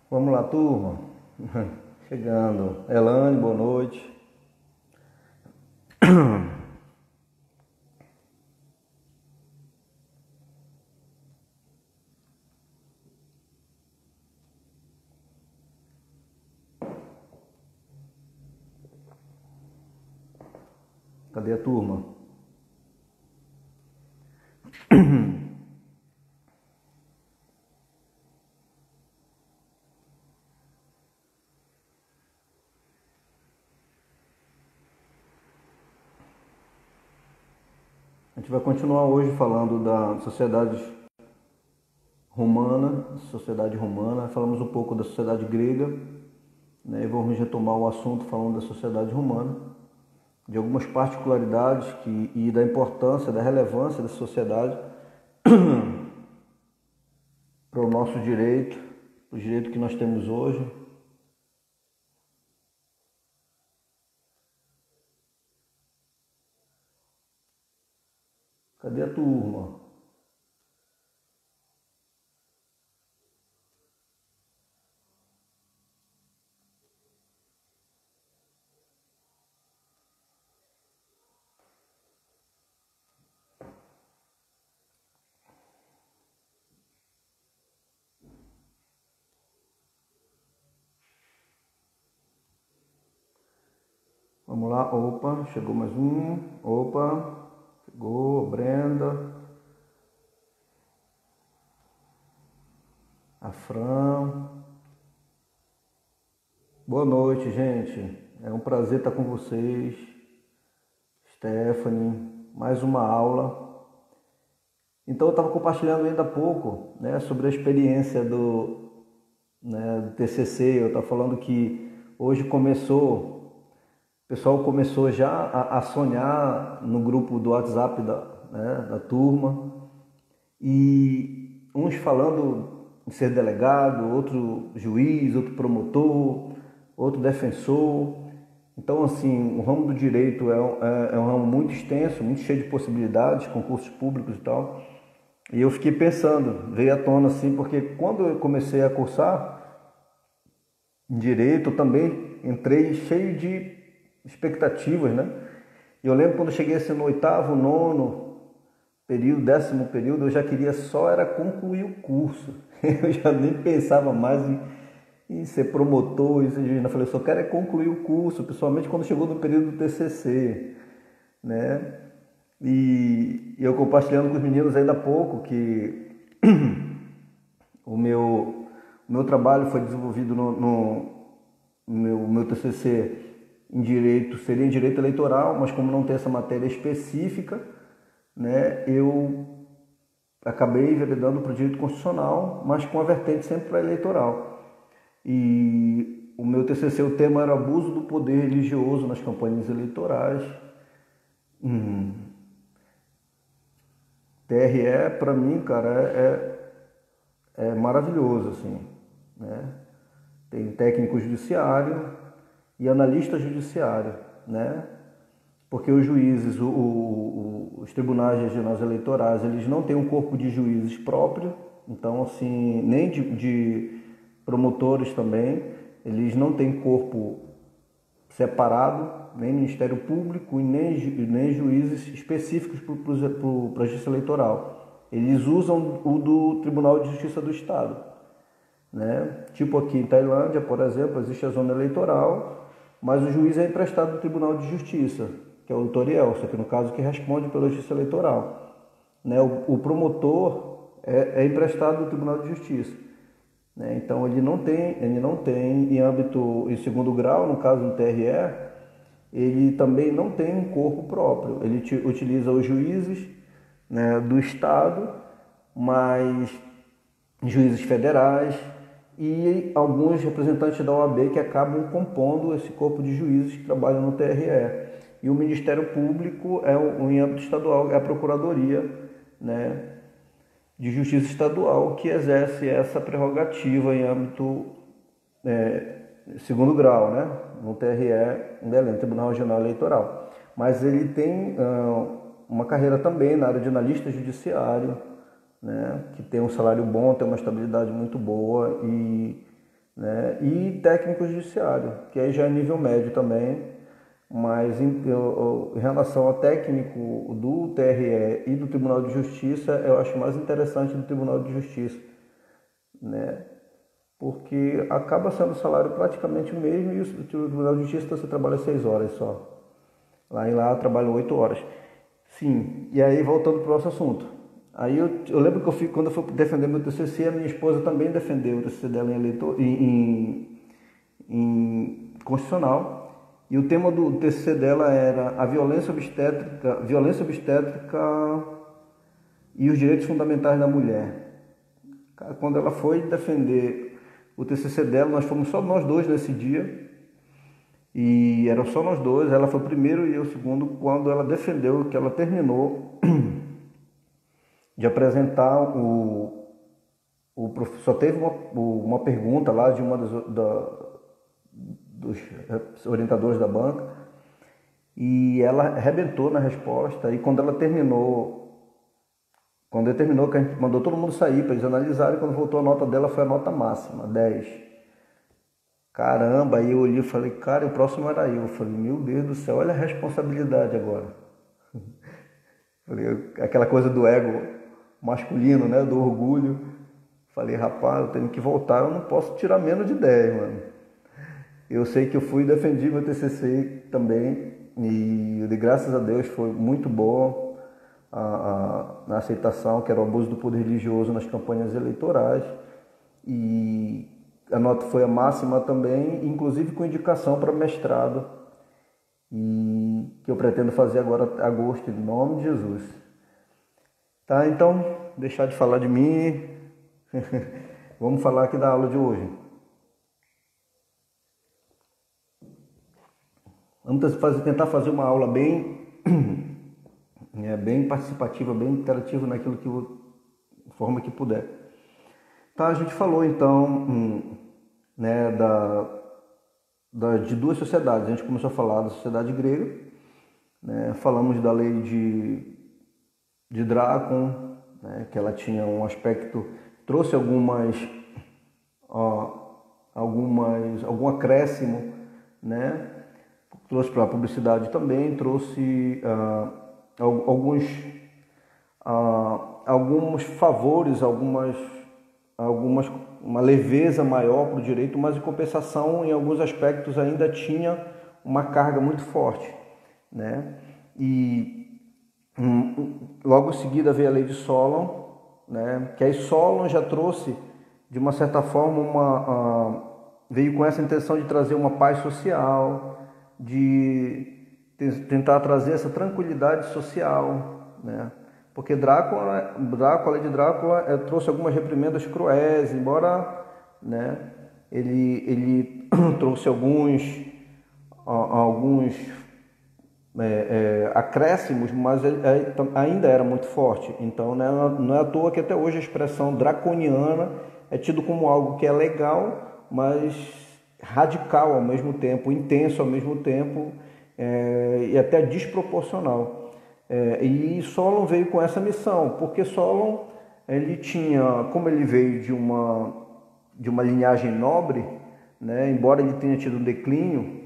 Vamos lá, turma. Chegando. Elane, boa noite. Cadê a turma? A gente vai continuar hoje falando da sociedade romana. Falamos um pouco da sociedade grega, né? E vamos retomar o assunto falando da sociedade romana, de algumas particularidades e da importância, da relevância da sociedade para o nosso direito, o direito que nós temos hoje. Cadê a turma? Vamos lá, opa, chegou mais um, opa, chegou, Brenda, a Fran. Boa noite, gente, é um prazer estar com vocês, Stephanie, mais uma aula. Então eu estava compartilhando ainda há pouco, né, sobre a experiência do TCC, eu estava falando que hoje o pessoal começou já a sonhar no grupo do WhatsApp da turma, e uns falando em ser delegado, outro juiz, outro promotor, outro defensor. Então, assim, o ramo do direito é um ramo muito extenso, muito cheio de possibilidades, concursos públicos e tal. E eu fiquei pensando, veio à tona assim, porque quando eu comecei a cursar em direito, eu também entrei cheio de expectativas, né? E eu lembro quando eu cheguei assim no 8º, 9º período, 10º período, eu já queria só era concluir o curso. Eu já nem pensava mais em ser promotor, eu falei, eu só quero é concluir o curso, principalmente quando chegou no período do TCC, né? E eu compartilhando com os meninos ainda há pouco que o meu trabalho foi desenvolvido no meu TCC em direito, seria em direito eleitoral, mas como não tem essa matéria específica, né, eu acabei enveredando para o direito constitucional, mas com a vertente sempre para eleitoral. E o meu TCC, o tema era abuso do poder religioso nas campanhas eleitorais. TRE, para mim, cara, é maravilhoso, assim, né? Tem técnico judiciário e analista judiciário, né? Porque os juízes, os tribunais regionais eleitorais, eles não têm um corpo de juízes próprio, então, assim, nem de promotores também, eles não têm corpo separado, nem Ministério Público e nem juízes específicos para a justiça eleitoral. Eles usam o do Tribunal de Justiça do Estado, né? Tipo aqui em Tailândia, por exemplo, existe a zona eleitoral, mas o juiz é emprestado do Tribunal de Justiça, que é o Toriel, só que no caso que responde pela Justiça Eleitoral, né? O promotor é emprestado do Tribunal de Justiça, né? Então ele não tem em âmbito em segundo grau, no caso do TRE, ele também não tem um corpo próprio. Ele utiliza os juízes, né, do Estado, mas juízes federais e alguns representantes da OAB que acabam compondo esse corpo de juízes que trabalham no TRE. E o Ministério Público em âmbito estadual, é a Procuradoria, né, de Justiça Estadual, que exerce essa prerrogativa em âmbito segundo grau, né, no TRE, em Belém, Tribunal Regional Eleitoral. Mas ele tem uma carreira também na área de analista judiciário, né, que tem um salário bom, tem uma estabilidade muito boa e né? E técnico judiciário, que aí já é nível médio também, mas em relação ao técnico do TRE e do Tribunal de Justiça, eu acho mais interessante do Tribunal de Justiça, né? Porque acaba sendo o salário praticamente o mesmo e o Tribunal de Justiça você trabalha 6 horas só. Lá eu trabalho 8 horas. Sim, e aí voltando para o nosso assunto. Aí eu lembro que quando eu fui defender meu TCC, a minha esposa também defendeu o TCC dela em constitucional. E o tema do TCC dela era a violência obstétrica e os direitos fundamentais da mulher. Quando ela foi defender o TCC dela, nós fomos só nós dois nesse dia. E eram só nós dois, ela foi o primeiro e eu o segundo, quando ela defendeu, que ela terminou de apresentar o professor. Só teve uma pergunta lá de uma dos orientadores da banca, e ela arrebentou na resposta. E quando ele terminou, que a gente mandou todo mundo sair para eles analisarem, quando voltou a nota dela foi a nota máxima, 10. Caramba, aí eu olhei e falei, cara, o próximo era eu. Eu falei, meu Deus do céu, olha a responsabilidade agora. Falei, aquela coisa do ego masculino, né, do orgulho. Falei, rapaz, eu tenho que voltar, eu não posso tirar menos de 10, mano. Eu sei que eu fui e defendi meu TCC também, e de graças a Deus foi muito boa na aceitação, que era o abuso do poder religioso nas campanhas eleitorais. E a nota foi a máxima também, inclusive com indicação para mestrado, e que eu pretendo fazer agora em agosto, em nome de Jesus. Tá, então, deixar de falar de mim, vamos falar aqui da aula de hoje. Vamos tentar fazer uma aula bem participativa, bem interativa naquilo forma que puder. Tá, a gente falou então, né, de duas sociedades. A gente começou a falar da sociedade grega, né, falamos da lei de Drácon, né, que ela tinha um aspecto, trouxe algum acréscimo, né, trouxe para a publicidade também, trouxe alguns favores, uma leveza maior para o direito, mas em compensação, em alguns aspectos ainda tinha uma carga muito forte, né? E logo em seguida veio a lei de Solon, né? Que aí Solon já trouxe, de uma certa forma, veio com essa intenção de trazer uma paz social, de tentar trazer essa tranquilidade social, né? Porque a lei de Drácula trouxe algumas reprimendas cruéis, embora, né, ele trouxe alguns acréscimos, mas ainda era muito forte. Então, né, não é à toa que até hoje a expressão draconiana é tido como algo que é legal, mas radical ao mesmo tempo, intenso ao mesmo tempo, e até desproporcional. E Solon veio com essa missão, porque Solon, ele tinha, como ele veio de uma linhagem nobre, né, embora ele tenha tido um declínio,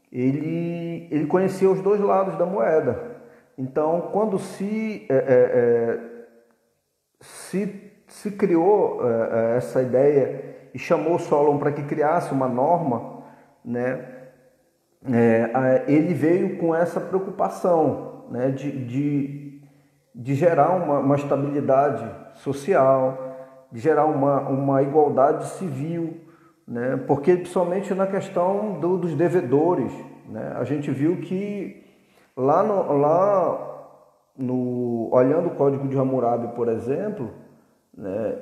ele conhecia os dois lados da moeda. Então, quando se criou essa ideia e chamou Solon para que criasse uma norma, né, ele veio com essa preocupação, né, de gerar uma estabilidade social, de gerar uma igualdade civil, né, porque principalmente na questão dos devedores, né, a gente viu que olhando o Código de Hammurabi, por exemplo, né,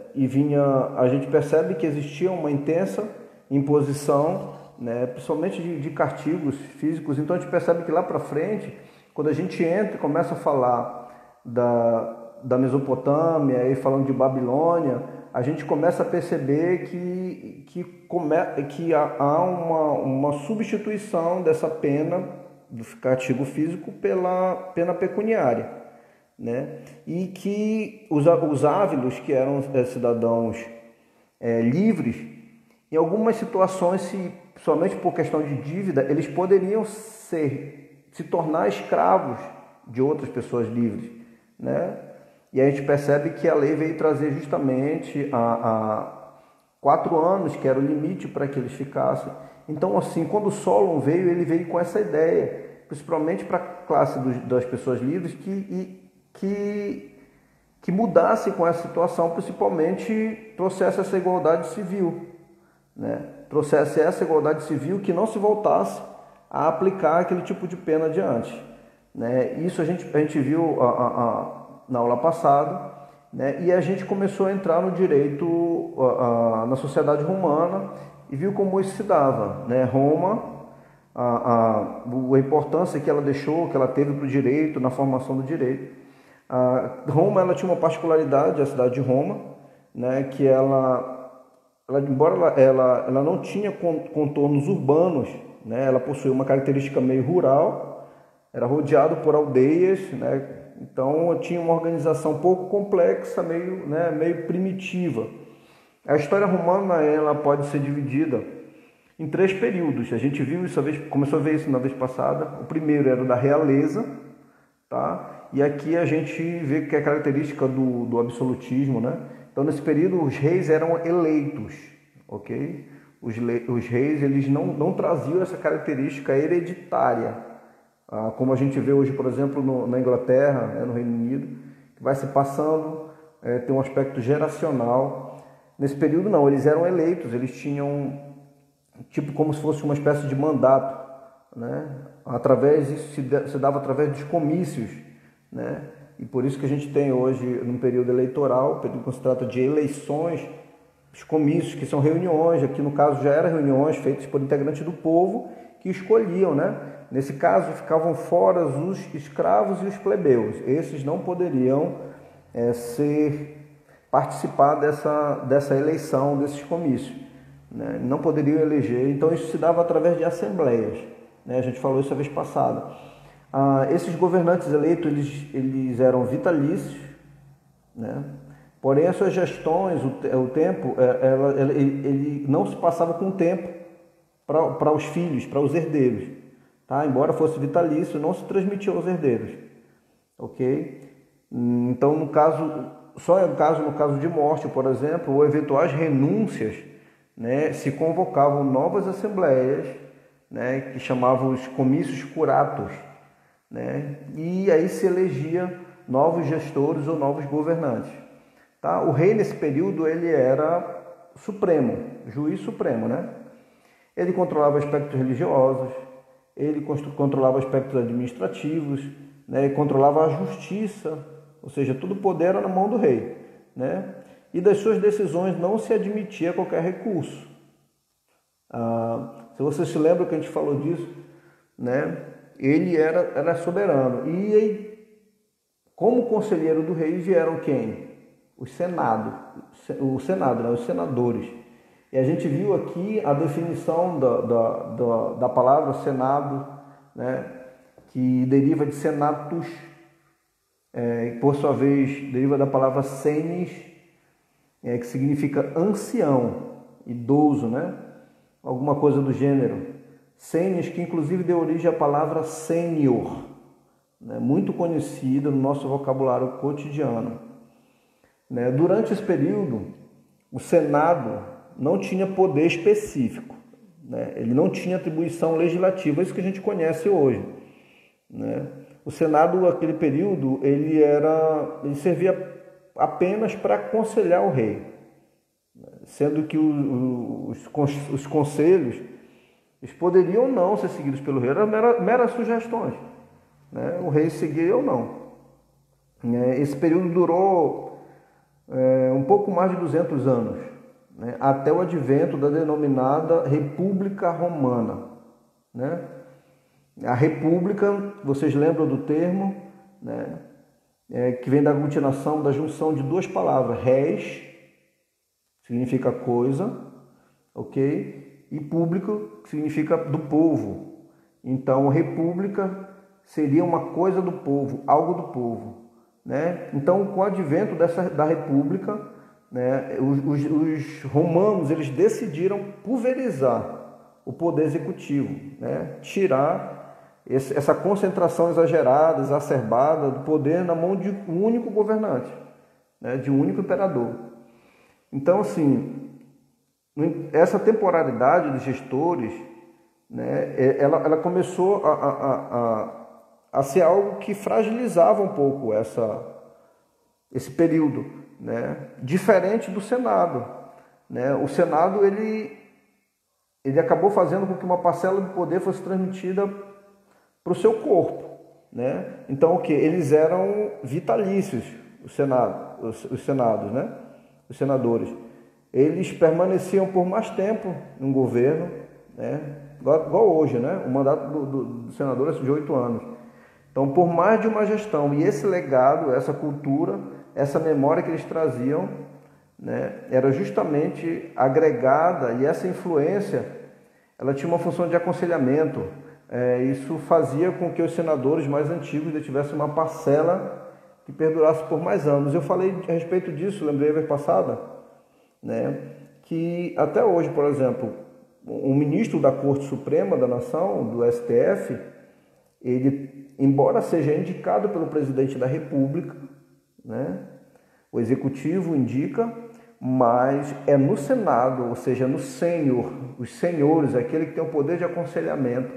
a gente percebe que existia uma intensa imposição, né, principalmente de castigos físicos. Então a gente percebe que lá para frente, quando a gente entra e começa a falar da Mesopotâmia e falando de Babilônia, a gente começa a perceber que há uma substituição dessa pena do castigo físico pela pena pecuniária, né? E que os ávilos, que eram cidadãos livres, Em algumas situações, somente por questão de dívida, eles poderiam se tornar escravos de outras pessoas livres, né? E a gente percebe que a lei veio trazer justamente a 4 anos, que era o limite para que eles ficassem. Então, assim, quando o Solon veio, ele veio com essa ideia, principalmente para a classe das pessoas livres, que mudasse com essa situação, principalmente trouxesse essa igualdade civil, né? Trouxesse essa igualdade civil que não se voltasse a aplicar aquele tipo de pena adiante, né? Isso a gente viu na aula passada, né? E a gente começou a entrar no direito, na sociedade romana, e viu como isso se dava, né? Roma, a importância que ela deixou, que ela teve para o direito, na formação do direito. Roma, ela tinha uma particularidade, a cidade de Roma, né? Que embora ela não tinha contornos urbanos, né? Ela possuía uma característica meio rural, era rodeado por aldeias, né? Então tinha uma organização um pouco complexa, meio primitiva. A história romana ela pode ser dividida em 3 períodos. A gente viu isso, começou a ver isso na vez passada. O primeiro era o da realeza, tá? E aqui a gente vê que é característica do absolutismo, né? Então nesse período os reis eram eleitos, ok? Os reis eles não traziam essa característica hereditária, como a gente vê hoje, por exemplo, na Inglaterra, né, no Reino Unido, que vai se passando, tem um aspecto geracional. Nesse período não, eles eram eleitos, eles tinham tipo como se fosse uma espécie de mandato, né? Isso se dava através dos comícios, né? E por isso que a gente tem hoje, num período eleitoral, período que se trata de eleições, os comícios, que são reuniões, aqui no caso já eram reuniões feitas por integrantes do povo que escolhiam, né? Nesse caso ficavam fora os escravos e os plebeus. Esses não poderiam participar dessa eleição, desses comícios, né? Não poderiam eleger. Então isso se dava através de assembleias, né? A gente falou isso a vez passada. Esses governantes eleitos eles eram vitalícios, né? Porém as suas gestões, o tempo, ele não se passava com o tempo para os filhos, para os herdeiros, tá? Embora fosse vitalício, não se transmitia aos herdeiros, ok? Então no caso de morte, por exemplo, ou eventuais renúncias, né, se convocavam novas assembleias, né, que chamavam os comícios curatos, né, e aí se elegia novos gestores ou novos governantes, tá? O rei nesse período ele era supremo, juiz supremo, né? Ele controlava aspectos religiosos, ele controlava aspectos administrativos, né, ele controlava a justiça, ou seja, todo o poder era na mão do rei, né? E das suas decisões não se admitia qualquer recurso. Se você se lembra que a gente falou disso, né? Ele era soberano. E aí, como conselheiro do rei vieram quem? O Senado, né? Os senadores. E a gente viu aqui a definição da palavra Senado, né? Que deriva de senatus, por sua vez deriva da palavra senis, que significa ancião, idoso, né? Alguma coisa do gênero. Senis, que inclusive deu origem à palavra sênior, né? Muito conhecida no nosso vocabulário cotidiano, né? Durante esse período, o Senado não tinha poder específico, né? Ele não tinha atribuição legislativa, isso que a gente conhece hoje, né? O Senado, naquele período, ele servia apenas para aconselhar o rei, sendo que os conselhos eles poderiam não ser seguidos pelo rei, eram meras sugestões, né? O rei seguia ou não. Esse período durou um pouco mais de 200 anos, né? Até o advento da denominada República Romana, né? A república, vocês lembram do termo, né? Que vem da aglutinação, da junção de 2 palavras, res, significa coisa, ok? E público, que significa do povo. Então, república seria uma coisa do povo, algo do povo, né? Então, com o advento da república, né, os romanos eles decidiram pulverizar o poder executivo, né, tirar essa concentração exagerada, exacerbada do poder na mão de um único governante, né, de um único imperador. Então, assim, essa temporalidade dos gestores, né, ela começou a ser algo que fragilizava um pouco esse período, né, diferente do Senado, né? O Senado ele acabou fazendo com que uma parcela do poder fosse transmitida para o seu corpo, né? Então, o que? Eles eram vitalícios, os senados, né? Os senadores. Eles permaneciam por mais tempo no governo, né? Igual hoje, né? O mandato do senador é de 8 anos. Então, por mais de uma gestão, e esse legado, essa cultura, essa memória que eles traziam, né, era justamente agregada, e essa influência, ela tinha uma função de aconselhamento. Isso fazia com que os senadores mais antigos tivessem uma parcela que perdurasse por mais anos. Eu falei a respeito disso, lembrei a vez passada, né, que até hoje, por exemplo, um ministro da Corte Suprema da Nação, do STF, ele, embora seja indicado pelo presidente da República, né, o executivo indica, mas é no Senado, ou seja, no Senhor, os senhores, aquele que tem o poder de aconselhamento,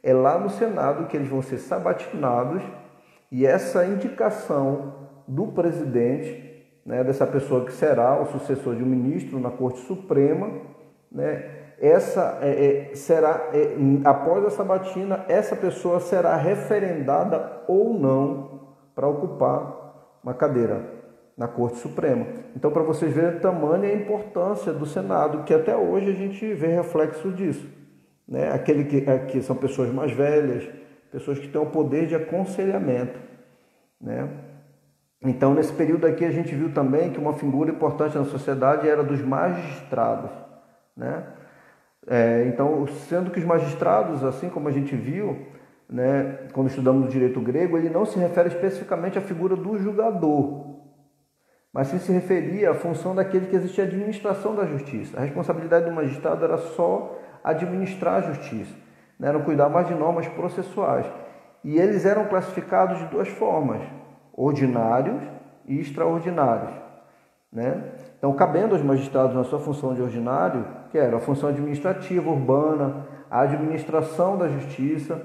é lá no Senado que eles vão ser sabatinados, e essa indicação do presidente, né, dessa pessoa que será o sucessor de um ministro na Corte Suprema, né, após a sabatina, essa pessoa será referendada ou não para ocupar uma cadeira na Corte Suprema. Então, para vocês verem a tamanha importância do Senado, que até hoje a gente vê reflexo disso, né? Aquele que são pessoas mais velhas, pessoas que têm o poder de aconselhamento, né? Então, nesse período aqui, a gente viu também que uma figura importante na sociedade era dos magistrados, né? Então, sendo que os magistrados, assim como a gente viu, né, quando estudamos o direito grego, ele não se refere especificamente à figura do julgador, mas sim se referia à função daquele que existia a administração da justiça. A responsabilidade do magistrado era só administrar a justiça, né? Era cuidar mais de normas processuais. E eles eram classificados de duas formas, ordinários e extraordinários, né? Então, cabendo aos magistrados na sua função de ordinário, que era a função administrativa, urbana, a administração da justiça,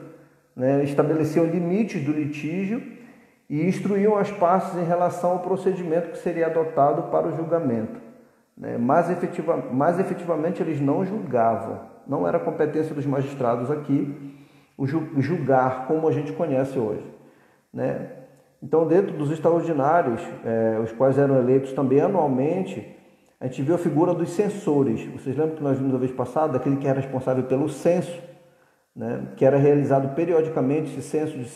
né? Estabeleciam limites do litígio e instruíam as partes em relação ao procedimento que seria adotado para o julgamento, né? Mas efetivamente eles não julgavam, não era competência dos magistrados aqui o julgar como a gente conhece hoje, né? Então, dentro dos extraordinários, os quais eram eleitos também anualmente, a gente viu a figura dos censores. Vocês lembram que nós vimos a vez passada, aquele que era responsável pelo censo, né, que era realizado periodicamente, esse censo de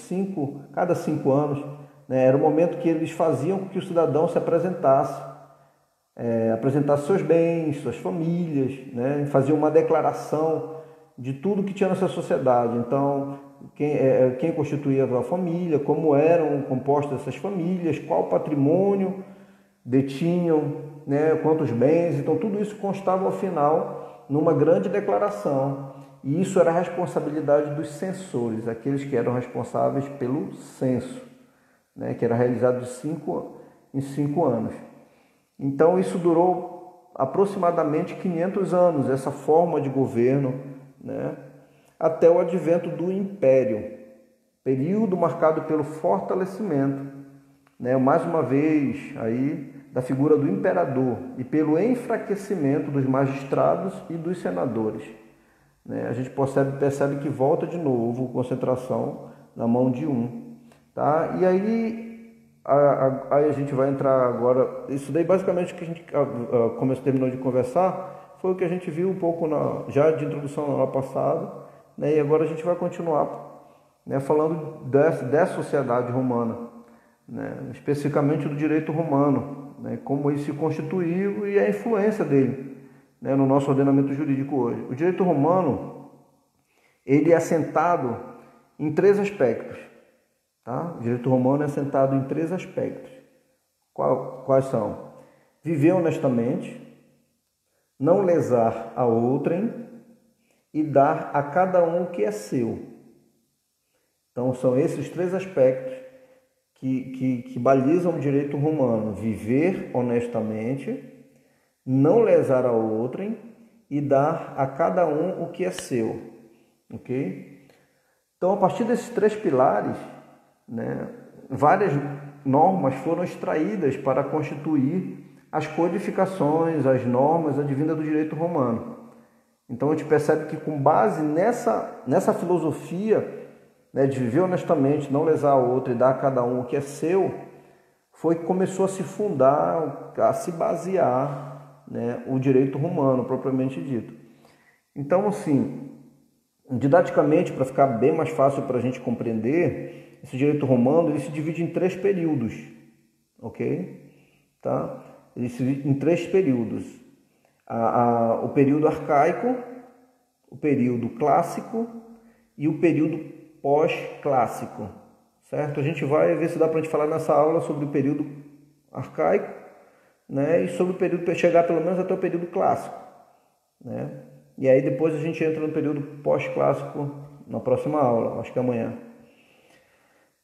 cada 5 anos, né, era o momento que eles faziam com que o cidadão se apresentasse seus bens, suas famílias, né, faziam uma declaração de tudo que tinha nessa sociedade. Então, quem constituía a família, como eram compostas essas famílias, qual patrimônio detinham, né, quantos bens. Então, tudo isso constava ao final numa grande declaração. E isso era a responsabilidade dos censores, aqueles que eram responsáveis pelo censo, né, que era realizado em 5 anos. Então, isso durou aproximadamente 500 anos, essa forma de governo, né, até o advento do Império, período marcado pelo fortalecimento, né, mais uma vez, aí, da figura do imperador e pelo enfraquecimento dos magistrados e dos senadores. A gente percebe que volta de novo concentração na mão de um. Tá? E aí a gente vai entrar agora. Isso daí basicamente que a gente terminou de conversar foi o que a gente viu um pouco já de introdução na aula passada, né? E agora a gente vai continuar, né, falando dessa sociedade romana, né, especificamente do direito romano, né, como ele se constituiu e a influência dele, né, no nosso ordenamento jurídico hoje. O direito romano, ele é assentado em 3 aspectos. Tá? O direito romano é assentado em 3 aspectos. Quais são? viver honestamente, não lesar a outrem e dar a cada um o que é seu. Então, são esses três aspectos que balizam o direito romano: viver honestamente, não lesar a outrem e dar a cada um o que é seu. Ok? Então, a partir desses três pilares, né, várias normas foram extraídas para constituir as codificações, as normas advindas do direito romano. Então, a gente percebe que, com base nessa filosofia, né, de viver honestamente, não lesar a outro e dar a cada um o que é seu, foi que começou a se fundar, a se basear, né, o direito romano, propriamente dito. Então, assim, didaticamente, para ficar bem mais fácil para a gente compreender, esse direito romano ele se divide em três períodos, ok? Tá? Ele se divide em três períodos: o período arcaico, o período clássico e o período pós-clássico, certo? A gente vai ver se dá para a gente falar nessa aula sobre o período arcaico, né? E sobre o período, chegar pelo menos até o período clássico, né? E aí depois a gente entra no período pós-clássico na próxima aula, acho que amanhã.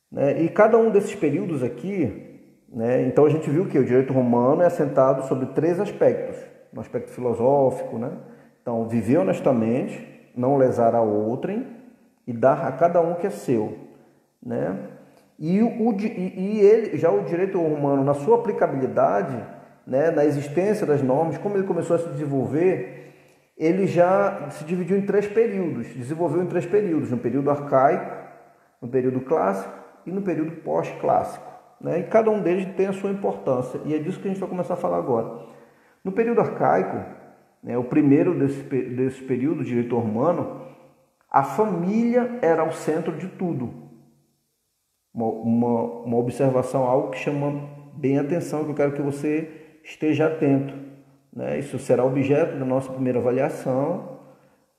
Né? E cada um desses períodos aqui, né? Então a gente viu que o direito romano é assentado sobre três aspectos. No aspecto filosófico, né? Então, viver honestamente, não lesar a outrem e dar a cada um que é seu. Né? E ele, já o direito romano, na sua aplicabilidade, né? Na existência das normas, como ele começou a se desenvolver, ele já se dividiu em três períodos, desenvolveu em três períodos: no período arcaico, no período clássico e no período pós-clássico. Né? E cada um deles tem a sua importância, e é disso que a gente vai começar a falar agora. No período arcaico, né, o primeiro desse período de direito romano, a família era o centro de tudo. Uma observação, algo que chama bem a atenção, que eu quero que você esteja atento. Né? Isso será objeto da nossa primeira avaliação,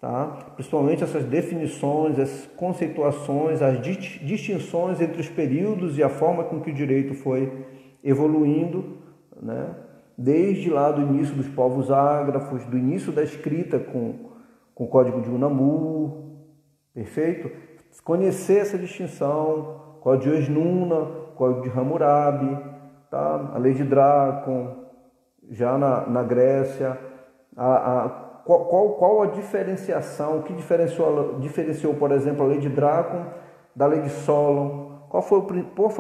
tá? Principalmente essas definições, essas conceituações, as distinções entre os períodos e a forma com que o direito foi evoluindo, né? Desde lá do início dos povos ágrafos, do início da escrita com o Código de Unamu, perfeito? Conhecer essa distinção, Código de Esnuna, Código de Hammurabi, tá? A Lei de Drácon, já na Grécia, qual a diferenciação, o que diferenciou, por exemplo, a Lei de Drácon da Lei de Solon? Qual foi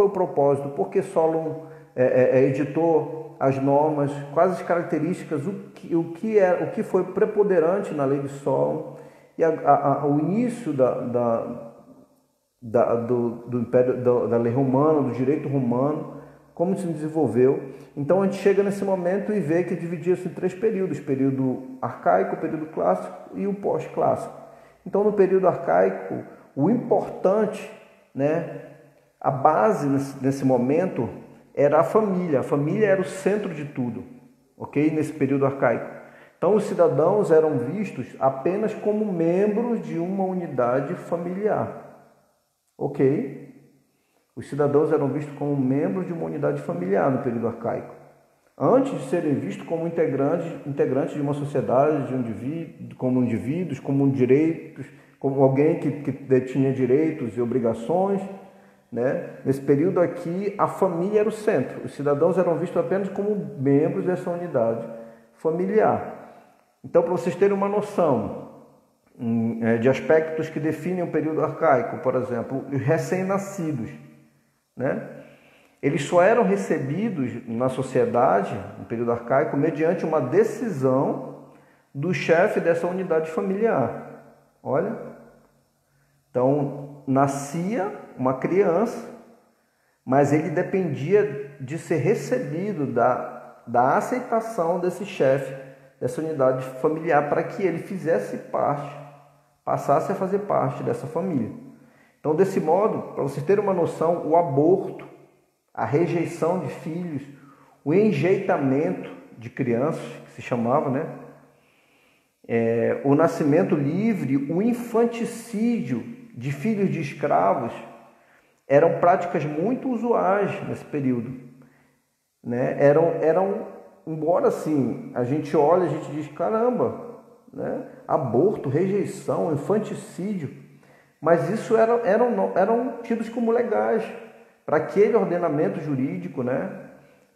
o propósito? Por que Solon editou as normas? Quais as características? O que foi preponderante na Lei de Solon? E o início do Império, da lei romana, do direito romano, como se desenvolveu. Então a gente chega nesse momento e vê que dividia-se em três períodos: período arcaico, período clássico e o pós-clássico. Então, no período arcaico, o importante, né, a base nesse momento era a família. A família era o centro de tudo, ok? Nesse período arcaico. Então os cidadãos eram vistos apenas como membros de uma unidade familiar, ok? Os cidadãos eram vistos como membros de uma unidade familiar no período arcaico, antes de serem vistos como integrantes de uma sociedade, como indivíduos, como direitos, como alguém que tinha direitos e obrigações. Né? Nesse período aqui, a família era o centro. Os cidadãos eram vistos apenas como membros dessa unidade familiar. Então, para vocês terem uma noção de aspectos que definem o período arcaico, por exemplo, os recém-nascidos, né? Eles só eram recebidos na sociedade, no período arcaico, mediante uma decisão do chefe dessa unidade familiar. Olha, então nascia uma criança, mas ele dependia de ser recebido da aceitação desse chefe dessa unidade familiar para que ele passasse a fazer parte dessa família. Então, desse modo, para vocês terem uma noção, o aborto, a rejeição de filhos, o enjeitamento de crianças, que se chamava, né? O nascimento livre, o infanticídio de filhos de escravos eram práticas muito usuais nesse período. Né? Eram embora assim a gente olha, a gente diz, caramba, né? Aborto, rejeição, infanticídio, mas isso eram tidos como legais para aquele ordenamento jurídico, né?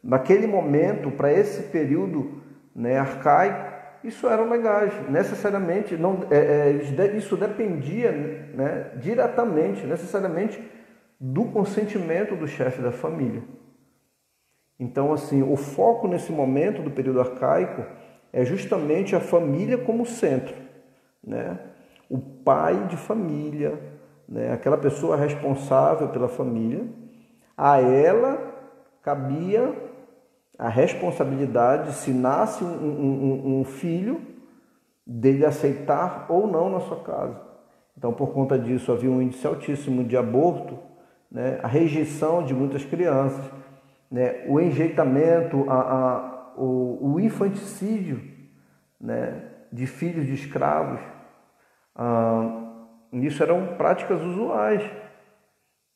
Naquele momento, para esse período, né, arcaico, isso eram legais. Necessariamente, isso dependia, né, diretamente, necessariamente, do consentimento do chefe da família. Então, assim, o foco nesse momento do período arcaico é justamente a família como centro, né? O pai de família, né? Aquela pessoa responsável pela família, a ela cabia a responsabilidade, se nasce um filho, dele aceitar ou não na sua casa. Então, por conta disso, havia um índice altíssimo de aborto, né? A rejeição de muitas crianças, né? O enjeitamento, o infanticídio, né, de filhos de escravos. Isso eram práticas usuais,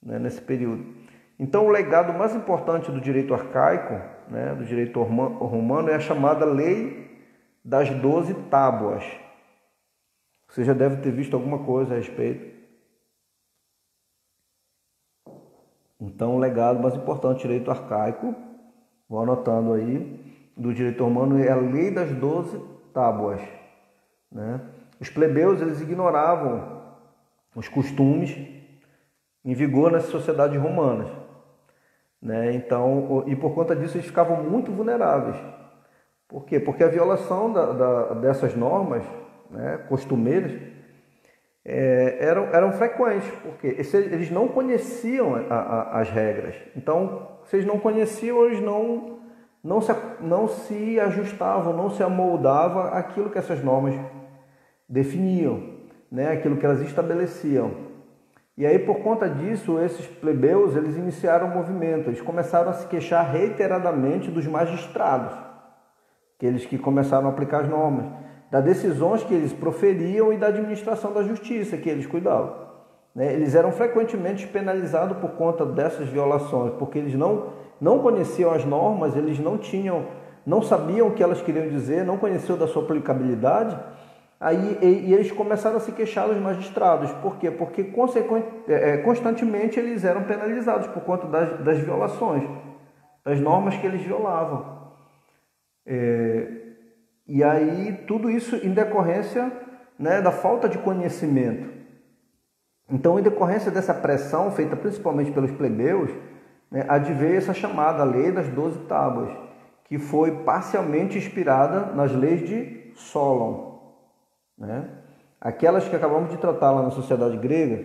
né, nesse período. Então, o legado mais importante do direito arcaico, né, do direito romano, é a chamada Lei das 12 Tábuas. Você já deve ter visto alguma coisa a respeito. Então, o legado mais importante do direito arcaico, vou anotando aí, do direito romano é a Lei das 12 Tábuas, né? Os plebeus, eles ignoravam os costumes em vigor nas sociedades romanas, né? Então, e por conta disso eles ficavam muito vulneráveis. Por quê? Porque a violação dessas normas, né, costumeiras, eram frequentes, porque eles não conheciam as regras. Então, se eles não conheciam, eles não se ajustavam, não se amoldavam àquilo que essas normas definiam, né, aquilo que elas estabeleciam. E aí, por conta disso, esses plebeus, eles iniciaram um movimento, eles começaram a se queixar reiteradamente dos magistrados, aqueles que começaram a aplicar as normas, das decisões que eles proferiam e da administração da justiça que eles cuidavam, né? Eles eram frequentemente penalizados por conta dessas violações, porque eles não conheciam as normas, eles não sabiam o que elas queriam dizer, não conheciam da sua aplicabilidade. E eles começaram a se queixar dos magistrados. Por quê? Porque constantemente eles eram penalizados por conta das violações, das normas que eles violavam. E aí tudo isso em decorrência, né, da falta de conhecimento. Então, em decorrência dessa pressão feita principalmente pelos plebeus, né, adveio essa chamada Lei das 12 Tábuas, que foi parcialmente inspirada nas leis de Solon, né? Aquelas que acabamos de tratar lá na sociedade grega,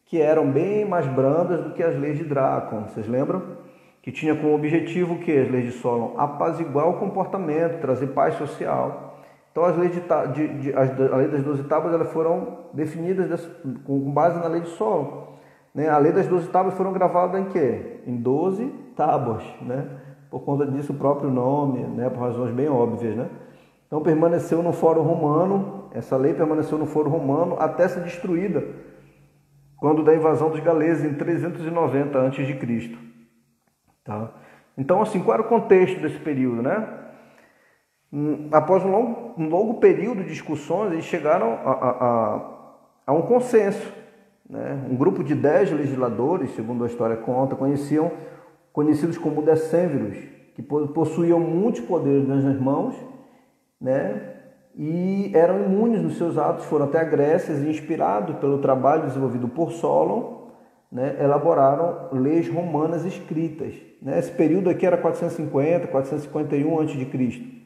que eram bem mais brandas do que as leis de Drácon. Vocês lembram? Que tinha como objetivo o que as leis de Solon? Apaziguar o comportamento, trazer paz social. Então, as leis a lei das 12 tábuas, elas foram definidas com base na lei de Solon, né? A lei das 12 tábuas foram gravadas em quê? Em 12 tábuas, né? Por conta disso, o próprio nome, né? Por razões bem óbvias, né? Então, permaneceu no Fórum Romano, essa lei permaneceu no Fórum Romano até ser destruída quando da invasão dos galeses em 390 a.C. Tá? Então, assim, qual era o contexto desse período, né? Após um longo período de discussões, eles chegaram a um consenso, né? Um grupo de 10 legisladores, segundo a história conta, conhecidos como decênviros, que possuíam muitos poderes nas mãos, né? E eram imunes nos seus atos, foram até a Grécia e, inspirados pelo trabalho desenvolvido por Solon, né, elaboraram leis romanas escritas, né? Esse período aqui era 450, 451 a.C.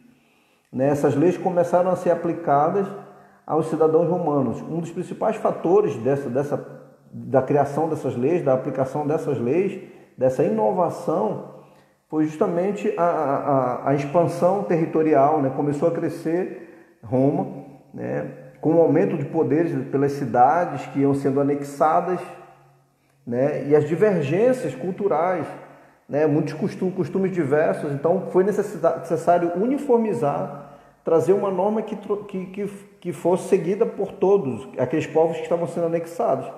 Né? Essas leis começaram a ser aplicadas aos cidadãos romanos. Um dos principais fatores da criação dessas leis, da aplicação dessas leis, dessa inovação, foi justamente a expansão territorial, né? Começou a crescer Roma, né? Com o aumento de poderes pelas cidades que iam sendo anexadas, né? E as divergências culturais, né? Muitos costumes diversos. Então, foi necessário uniformizar, trazer uma norma que fosse seguida por todos aqueles povos que estavam sendo anexados,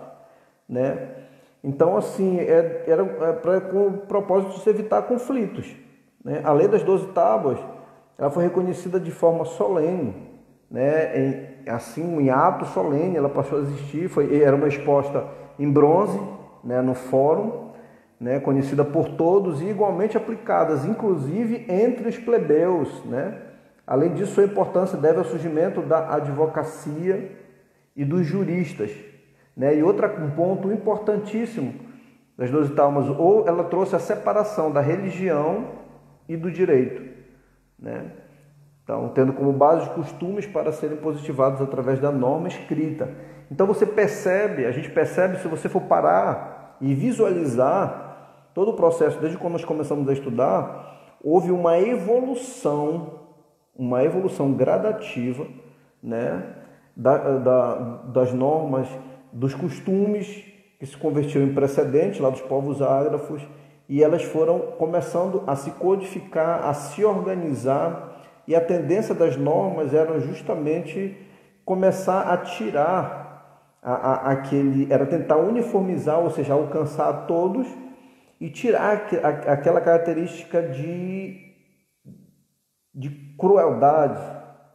né? Então, assim, com o propósito de se evitar conflitos, né? A Lei das 12 Tábuas, ela foi reconhecida de forma solene, né? Em ato solene, ela passou a existir, era uma exposta em bronze, né? No fórum, né? Conhecida por todos e igualmente aplicadas, inclusive entre os plebeus, né? Além disso, sua importância deve ao surgimento da advocacia e dos juristas, né? E um ponto importantíssimo das 12 tábuas, ou ela trouxe a separação da religião e do direito, né? Então, tendo como base os costumes para serem positivados através da norma escrita. Então a gente percebe, se você for parar e visualizar todo o processo, desde quando nós começamos a estudar, houve uma evolução gradativa, né, das normas, dos costumes que se convertiam em precedentes lá dos povos ágrafos, e elas foram começando a se codificar, a se organizar, e a tendência das normas era justamente começar a tirar era tentar uniformizar, ou seja, alcançar a todos e tirar aquela característica de crueldade,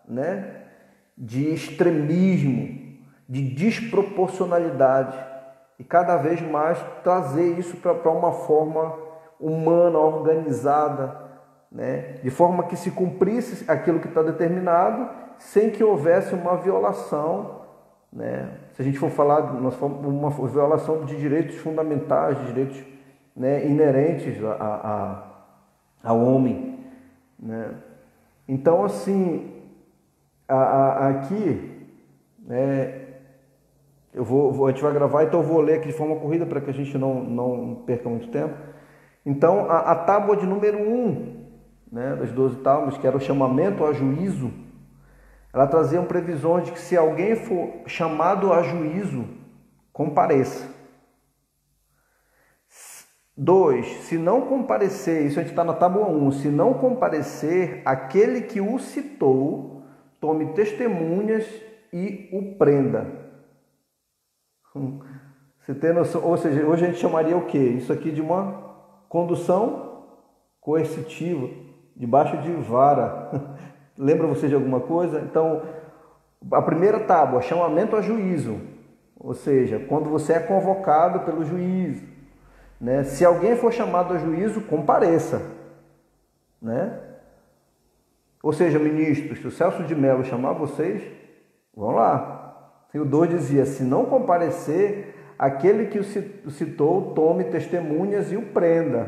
né? De extremismo, de desproporcionalidade, e cada vez mais trazer isso para uma forma humana, organizada, né? De forma que se cumprisse aquilo que está determinado, sem que houvesse uma violação, né? Se a gente for falar de uma violação de direitos fundamentais, de direitos, né, inerentes ao homem, né? Então, assim, aqui, né, a gente vai gravar, então eu vou ler aqui de forma corrida para que a gente não perca muito tempo. Então, a tábua de número 1, né, das 12 tábuas, que era o chamamento a juízo, ela trazia previsões de que se alguém for chamado a juízo, compareça. 2, se não comparecer, isso a gente está na tábua 1, se não comparecer, aquele que o citou, tome testemunhas e o prenda. Você tem noção? Ou seja, hoje a gente chamaria o quê? Isso aqui de uma condução coercitiva, debaixo de vara. Lembra você de alguma coisa? Então, a primeira tábua, chamamento a juízo, ou seja, quando você é convocado pelo juiz, né? Se alguém for chamado a juízo, compareça, né? Ou seja, ministros, se o Celso de Mello chamar vocês, vão lá. E o 2 dizia, se não comparecer, aquele que o citou, tome testemunhas e o prenda,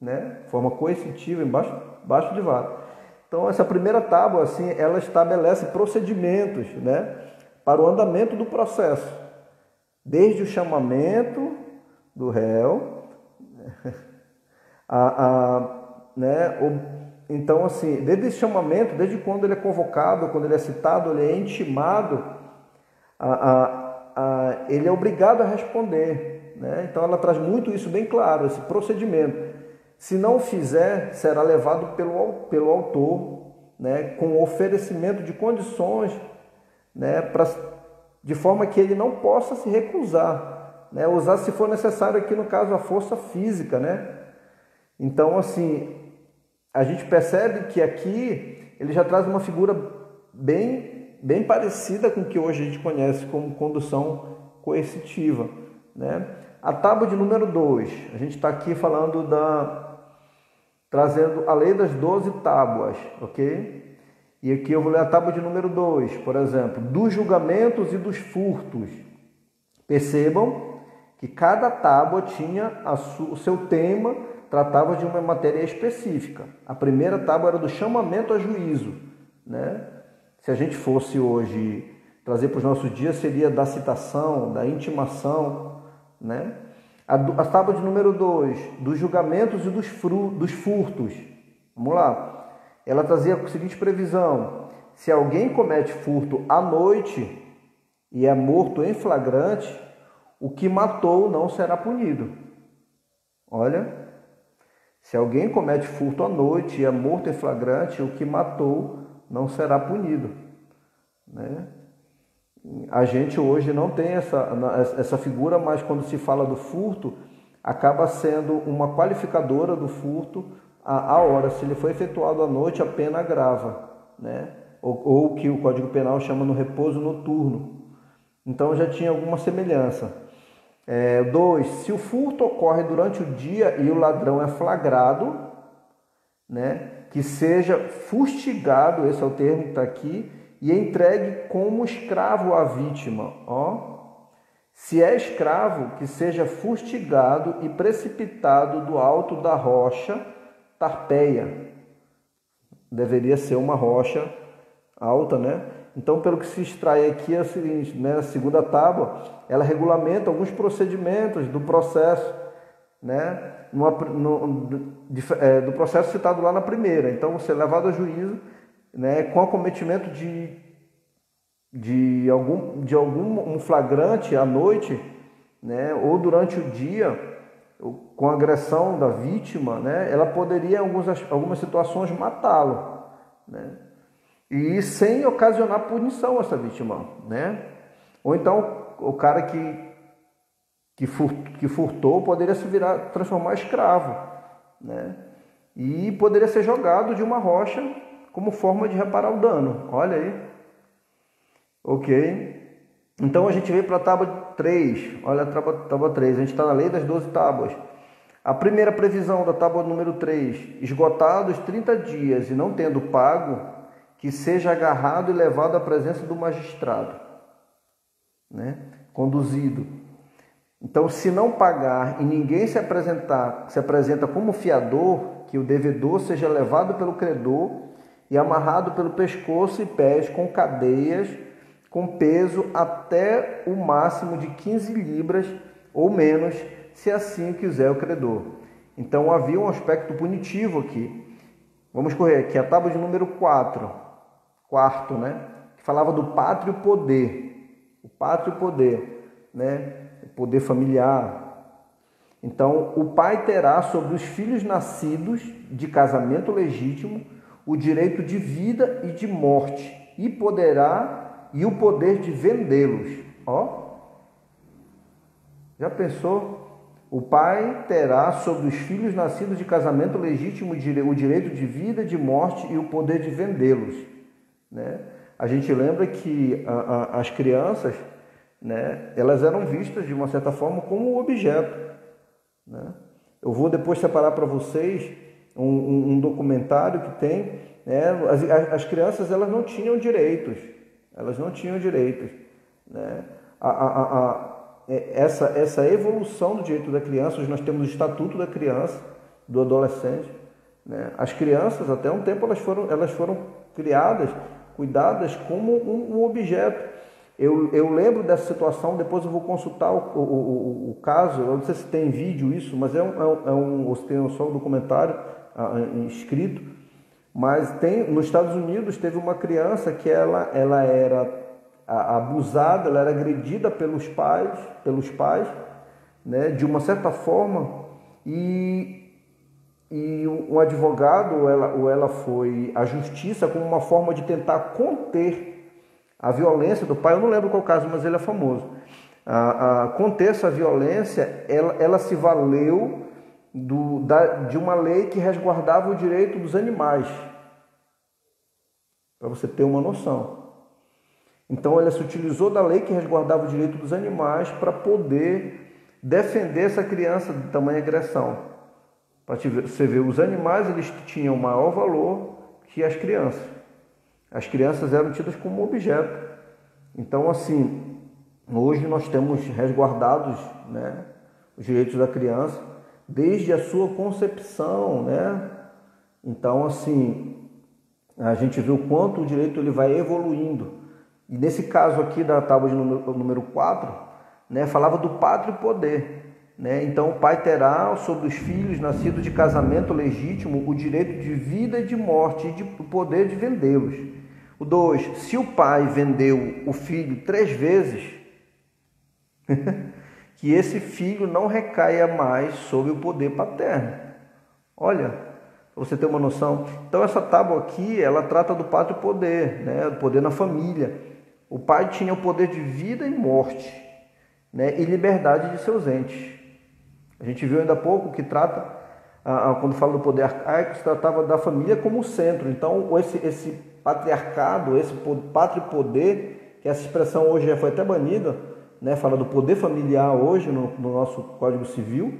né? De forma coercitiva, embaixo de vara. Então, essa primeira tábua, assim, ela estabelece procedimentos, né, para o andamento do processo, desde o chamamento do réu, então, assim, desde esse chamamento, desde quando ele é convocado, quando ele é citado, ele é intimado, ele é obrigado a responder, né? Então, ela traz muito isso bem claro, esse procedimento. Se não o fizer, será levado pelo autor, né, com oferecimento de condições, né, de forma que ele não possa se recusar, né, usar, se for necessário, aqui no caso, a força física, né? Então, assim, a gente percebe que aqui ele já traz uma figura bem parecida com o que hoje a gente conhece como condução coercitiva, né? A tábua de número 2, a gente está aqui falando trazendo a lei das 12 tábuas, ok? E aqui eu vou ler a tábua de número 2, por exemplo, dos julgamentos e dos furtos. Percebam que cada tábua tinha o seu tema, tratava de uma matéria específica. A primeira tábua era do chamamento a juízo, né? Se a gente fosse hoje trazer para os nossos dias, seria da citação, da intimação, né? A tábua de número 2, dos julgamentos e dos furtos. Vamos lá. Ela trazia a seguinte previsão: se alguém comete furto à noite e é morto em flagrante, o que matou não será punido. Olha, se alguém comete furto à noite e é morto em flagrante, o que matou não será punido, né? A gente hoje não tem essa figura, mas quando se fala do furto, acaba sendo uma qualificadora do furto a hora. Se ele foi efetuado à noite, a pena agrava, né? Ou que o Código Penal chama no repouso noturno. Então já tinha alguma semelhança. 2. Se o furto ocorre durante o dia e o ladrão é flagrado, né, que seja fustigado, esse é o termo que está aqui, e entregue como escravo à vítima. Se é escravo, que seja fustigado e precipitado do alto da rocha Tarpeia. Deveria ser uma rocha alta, né? Então, pelo que se extrai aqui é o seguinte, né? A segunda tábua, ela regulamenta alguns procedimentos do processo, né? Do processo citado lá na primeira. Então, você é levado a juízo, né? Com acometimento de algum flagrante à noite, né? Ou durante o dia, com agressão da vítima, né? Ela poderia, em algumas situações, matá-lo, né? E sem ocasionar punição a essa vítima, né? Ou então o cara que furtou poderia transformar em escravo, né? E poderia ser jogado de uma rocha como forma de reparar o dano. Olha aí. Ok. Então a gente veio para a tábua 3. Olha a tábua 3. A gente está na lei das 12 tábuas. A primeira previsão da tábua número 3. Esgotados 30 dias e não tendo pago, que seja agarrado e levado à presença do magistrado, né? Conduzido. Então, se não pagar e ninguém se apresenta como fiador, que o devedor seja levado pelo credor e amarrado pelo pescoço e pés com cadeias, com peso até o máximo de 15 libras ou menos, se assim quiser o credor. Então, havia um aspecto punitivo aqui. Vamos correr aqui, a tábua de número 4. Quarto, né? Que falava do pátrio poder. O pátrio poder, né? O poder familiar. Então, o pai terá sobre os filhos nascidos de casamento legítimo o direito de vida e de morte e o poder de vendê-los. Já pensou? O pai terá sobre os filhos nascidos de casamento legítimo o direito de vida, de morte e o poder de vendê-los, né? A gente lembra que as crianças, né, elas eram vistas de uma certa forma como objeto, né? Eu vou depois separar para vocês um documentário que tem, né? As crianças, elas não tinham direitos, né? Essa evolução do direito da criança, hoje nós temos o Estatuto da Criança, do Adolescente, né? As crianças, até um tempo, elas foram criadas, cuidadas como um objeto. Eu lembro dessa situação, depois eu vou consultar o caso, eu não sei se tem vídeo isso, mas tem só um documentário escrito, mas nos Estados Unidos teve uma criança que ela era abusada, ela era agredida pelos pais, né, de uma certa forma, e um advogado ou ela foi à justiça como uma forma de tentar conter a violência do pai. Eu não lembro qual caso, mas ele é famoso. Conter essa violência, ela se valeu de uma lei que resguardava o direito dos animais, para você ter uma noção. Então ela se utilizou da lei que resguardava o direito dos animais para poder defender essa criança de tamanha agressão. Para você ver, os animais, eles tinham maior valor que as crianças. As crianças eram tidas como objeto. Então, assim, hoje nós temos resguardados, né, os direitos da criança desde a sua concepção, né? Então, assim, a gente vê o quanto o direito ele vai evoluindo. E nesse caso aqui da tábua de número 4, né, falava do pátrio poder. Né? Então, o pai terá sobre os filhos nascidos de casamento legítimo o direito de vida e de morte e o poder de vendê-los. O 2. Se o pai vendeu o filho 3 vezes, que esse filho não recaia mais sob o poder paterno. Olha, para você ter uma noção. Então, essa tábua aqui, ela trata do pátrio poder, né? Do poder na família. O pai tinha o poder de vida e morte, né? E liberdade de seus entes. A gente viu ainda há pouco que trata quando fala do poder arcaico, se tratava da família como centro. Então, esse patriarcado, esse pátrio poder, que essa expressão hoje já foi até banida, né? Fala do poder familiar hoje no nosso Código Civil,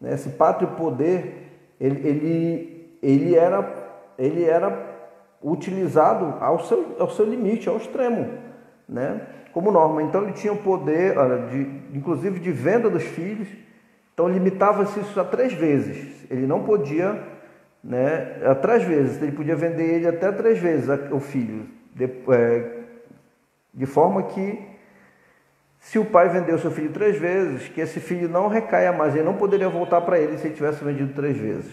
né? Esse pátrio poder, ele era utilizado ao seu limite, ao extremo, né? Como norma. Então ele tinha o poder, inclusive de venda dos filhos. Então limitava-se isso a 3 vezes. Ele não podia, né, a 3 vezes. Ele podia vender ele até 3 vezes o filho, de forma que, se o pai vendeu seu filho 3 vezes, que esse filho não recaia mais, ele não poderia voltar para ele se ele tivesse vendido 3 vezes.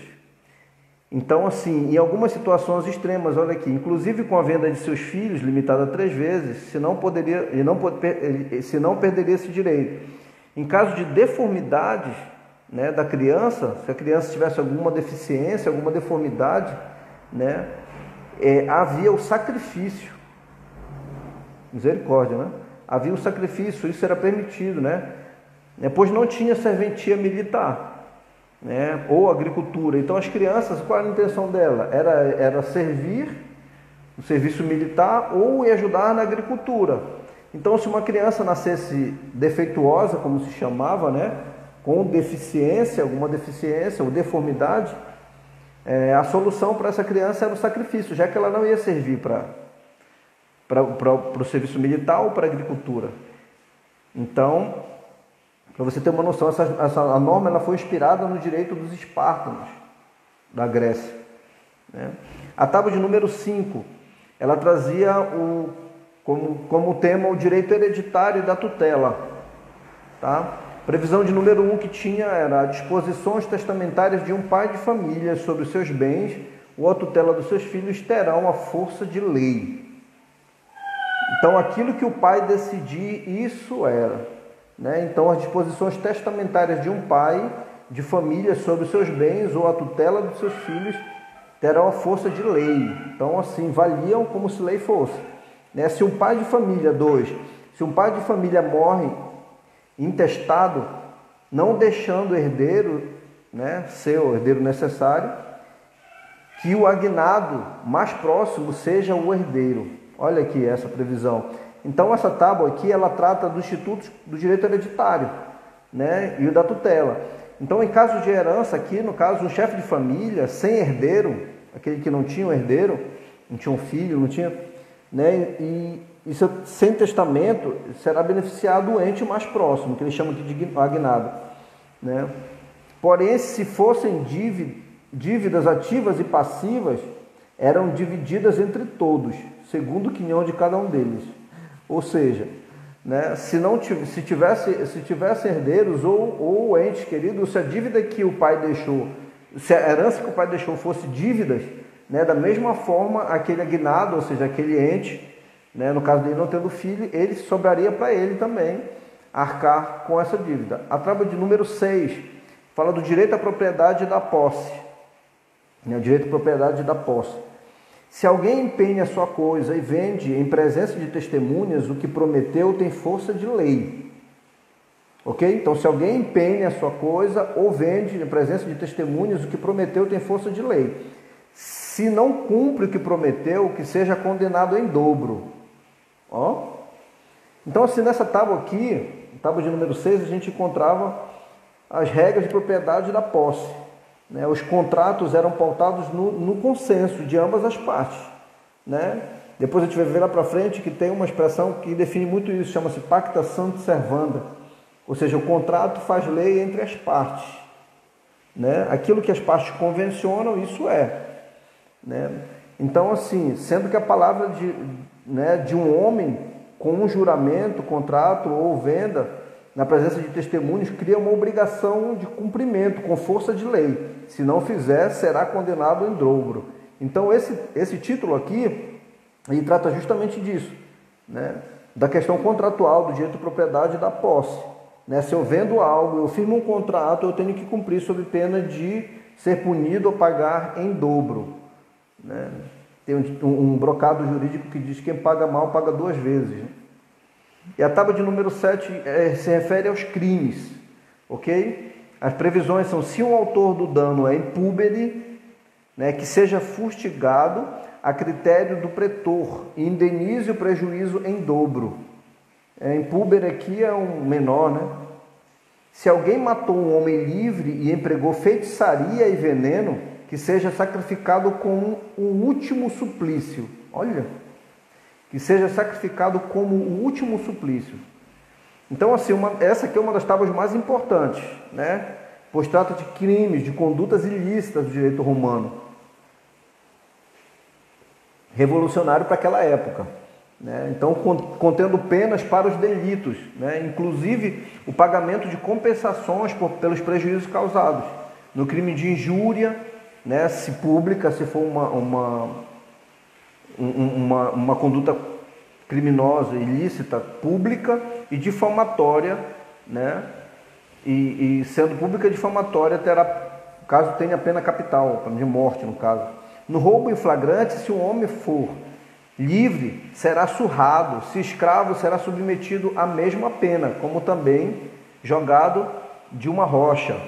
Então, assim, em algumas situações extremas, olha aqui, inclusive com a venda de seus filhos, limitada a 3 vezes, se não perderia esse direito. Em caso de deformidades, né, da criança, se a criança tivesse alguma deficiência, alguma deformidade, né, havia o sacrifício. Misericórdia, né? Havia o sacrifício, isso era permitido, né? Pois não tinha serventia militar, né, ou agricultura. Então as crianças, qual era a intenção dela? Era servir no serviço militar ou ir ajudar na agricultura. Então, se uma criança nascesse defeituosa, como se chamava, né, com deficiência, alguma deficiência ou deformidade, a solução para essa criança era o sacrifício, já que ela não ia servir para o serviço militar ou para a agricultura. Então, para você ter uma noção, a norma ela foi inspirada no direito dos espartanos, da Grécia, né? A tábua de número 5, ela trazia como tema o direito hereditário da tutela. Tá? Previsão de número 1 que tinha era disposições testamentárias de um pai de família sobre os seus bens ou a tutela dos seus filhos terão a força de lei. Então, aquilo que o pai decidir, isso era. Né? Então, as disposições testamentárias de um pai de família sobre os seus bens ou a tutela dos seus filhos terão a força de lei. Então, assim, valiam como se lei fosse. Né? Se um pai de família, 2, se um pai de família morre intestado, não deixando herdeiro, né, seu herdeiro necessário, que o agnado mais próximo seja o herdeiro. Olha aqui essa previsão. Então, essa tábua aqui, ela trata dos institutos do direito hereditário, né, e o da tutela. Então, em caso de herança, aqui, no caso, um chefe de família sem herdeiro, aquele que não tinha um herdeiro, não tinha um filho, não tinha, né, e isso, sem testamento, será beneficiado o ente mais próximo, que eles chamam aqui de agnado, né. Porém, se fossem dívidas ativas e passivas, eram divididas entre todos, segundo o quinhão de cada um deles. Ou seja, né, se tivesse herdeiros ou entes queridos, se a dívida que o pai deixou, se a herança que o pai deixou fosse dívidas, né, da mesma forma, aquele agnado, ou seja, aquele ente, né, no caso dele não tendo filho, ele sobraria para ele também arcar com essa dívida. A tábua de número 6 fala do direito à propriedade da posse. Né, o direito à propriedade da posse. Se alguém empenha a sua coisa e vende em presença de testemunhas, o que prometeu tem força de lei. Ok? Então, se alguém empenha a sua coisa ou vende em presença de testemunhas, o que prometeu tem força de lei. Se não cumpre o que prometeu, que seja condenado em dobro. Ó. Então, assim, nessa tábua aqui, tábua de número 6, a gente encontrava as regras de propriedade da posse. Né? Os contratos eram pautados no consenso de ambas as partes. Né? Depois a gente vai ver lá para frente que tem uma expressão que define muito isso, chama-se pacta sunt servanda. Ou seja, o contrato faz lei entre as partes. Né? Aquilo que as partes convencionam, isso é. Né? Então, assim, sendo que a palavra de um homem com um juramento, contrato ou venda, na presença de testemunhos, cria uma obrigação de cumprimento com força de lei. Se não fizer, será condenado em dobro. Então, esse título aqui, ele trata justamente disso, né? Da questão contratual, do direito de propriedade e da posse. Né? Se eu vendo algo, eu firmo um contrato, eu tenho que cumprir sob pena de ser punido ou pagar em dobro. Né? Tem um brocado jurídico que diz que quem paga mal, paga 2 vezes. Né? E a tábua de número 7 se refere aos crimes, ok? As previsões são: se o autor do dano é impúbere, né, que seja fustigado a critério do pretor e indenize o prejuízo em dobro. Impúbere aqui é um menor, né? Se alguém matou um homem livre e empregou feitiçaria e veneno, que seja sacrificado com o último suplício. Olha, que seja sacrificado como o último suplício. Então, assim, essa aqui é uma das tábuas mais importantes, né? Pois trata de crimes, de condutas ilícitas do direito romano. Revolucionário para aquela época, né? Então, contendo penas para os delitos, né? Inclusive o pagamento de compensações pelos prejuízos causados. No crime de injúria, né? Se pública, se for uma conduta criminosa, ilícita, pública, e difamatória, né? E sendo pública e difamatória, terá, caso tenha pena capital, de morte no caso. No roubo em flagrante, se um homem for livre, será surrado; se escravo, será submetido à mesma pena, como também jogado de uma rocha,